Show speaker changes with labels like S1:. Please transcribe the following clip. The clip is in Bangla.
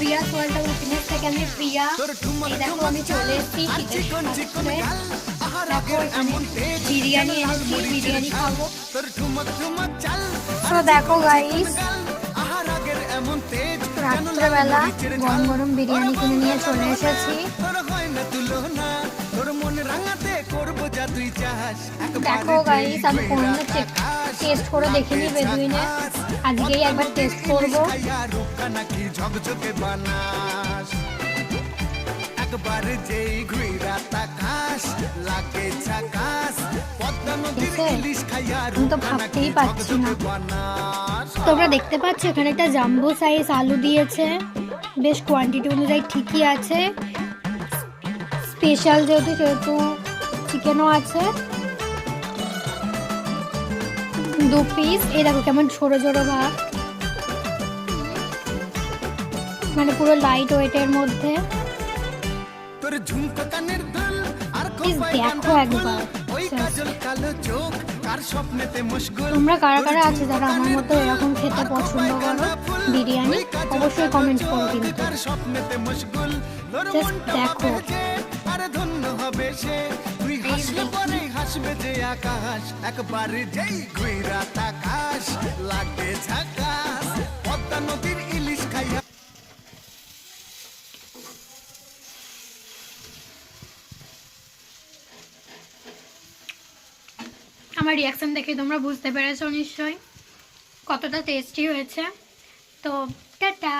S1: প্রিয়া সোয়ালটা উইকনেস থেকে আমি প্রিয়া। এই দেখো আমি চলে এসেছি শীতের সাথে। দেখো এখানে বিরিয়ানি এনেছি, বিরিয়ানি খাবো। তো দেখো গাইস, রাত্রেবেলা গরম গরম বিরিয়ানি কিনে নিয়ে চলে এসেছি। দেখো গাইস, আমি কোনদিন টেস্ট করে দেখিনি বেদুইনে, আজকেই একবার টেস্ট করবো। আমি তো ভাবতেই পারছি না। তোমরা দেখতে পাচ্ছ এখানে একটা জাম্বো সাইজ আলু দিয়েছে, বেশ কোয়ান্টিটি অনুযায়ী ঠিকই আছে। স্পেশাল যেহেতু সেহেতু চিকেনও আছে 2 পিস। এই দেখো কেমন ছোট ছোট ভাত, মানে পুরো লাইট ওয়েটের মধ্যে। দেখো একবার, তোমরা কারা কারা আছে যারা আমার মতো এরকম খেতে পছন্দ করো বিরিয়ানি, অবশ্যই কমেন্ট করো। কিন্তু জাস্ট দেখো, আমার রিয়াকশন দেখে তোমরা বুঝতে পেরেছো নিশ্চয়ই কতটা টেস্টি হয়েছে। তো টাটা।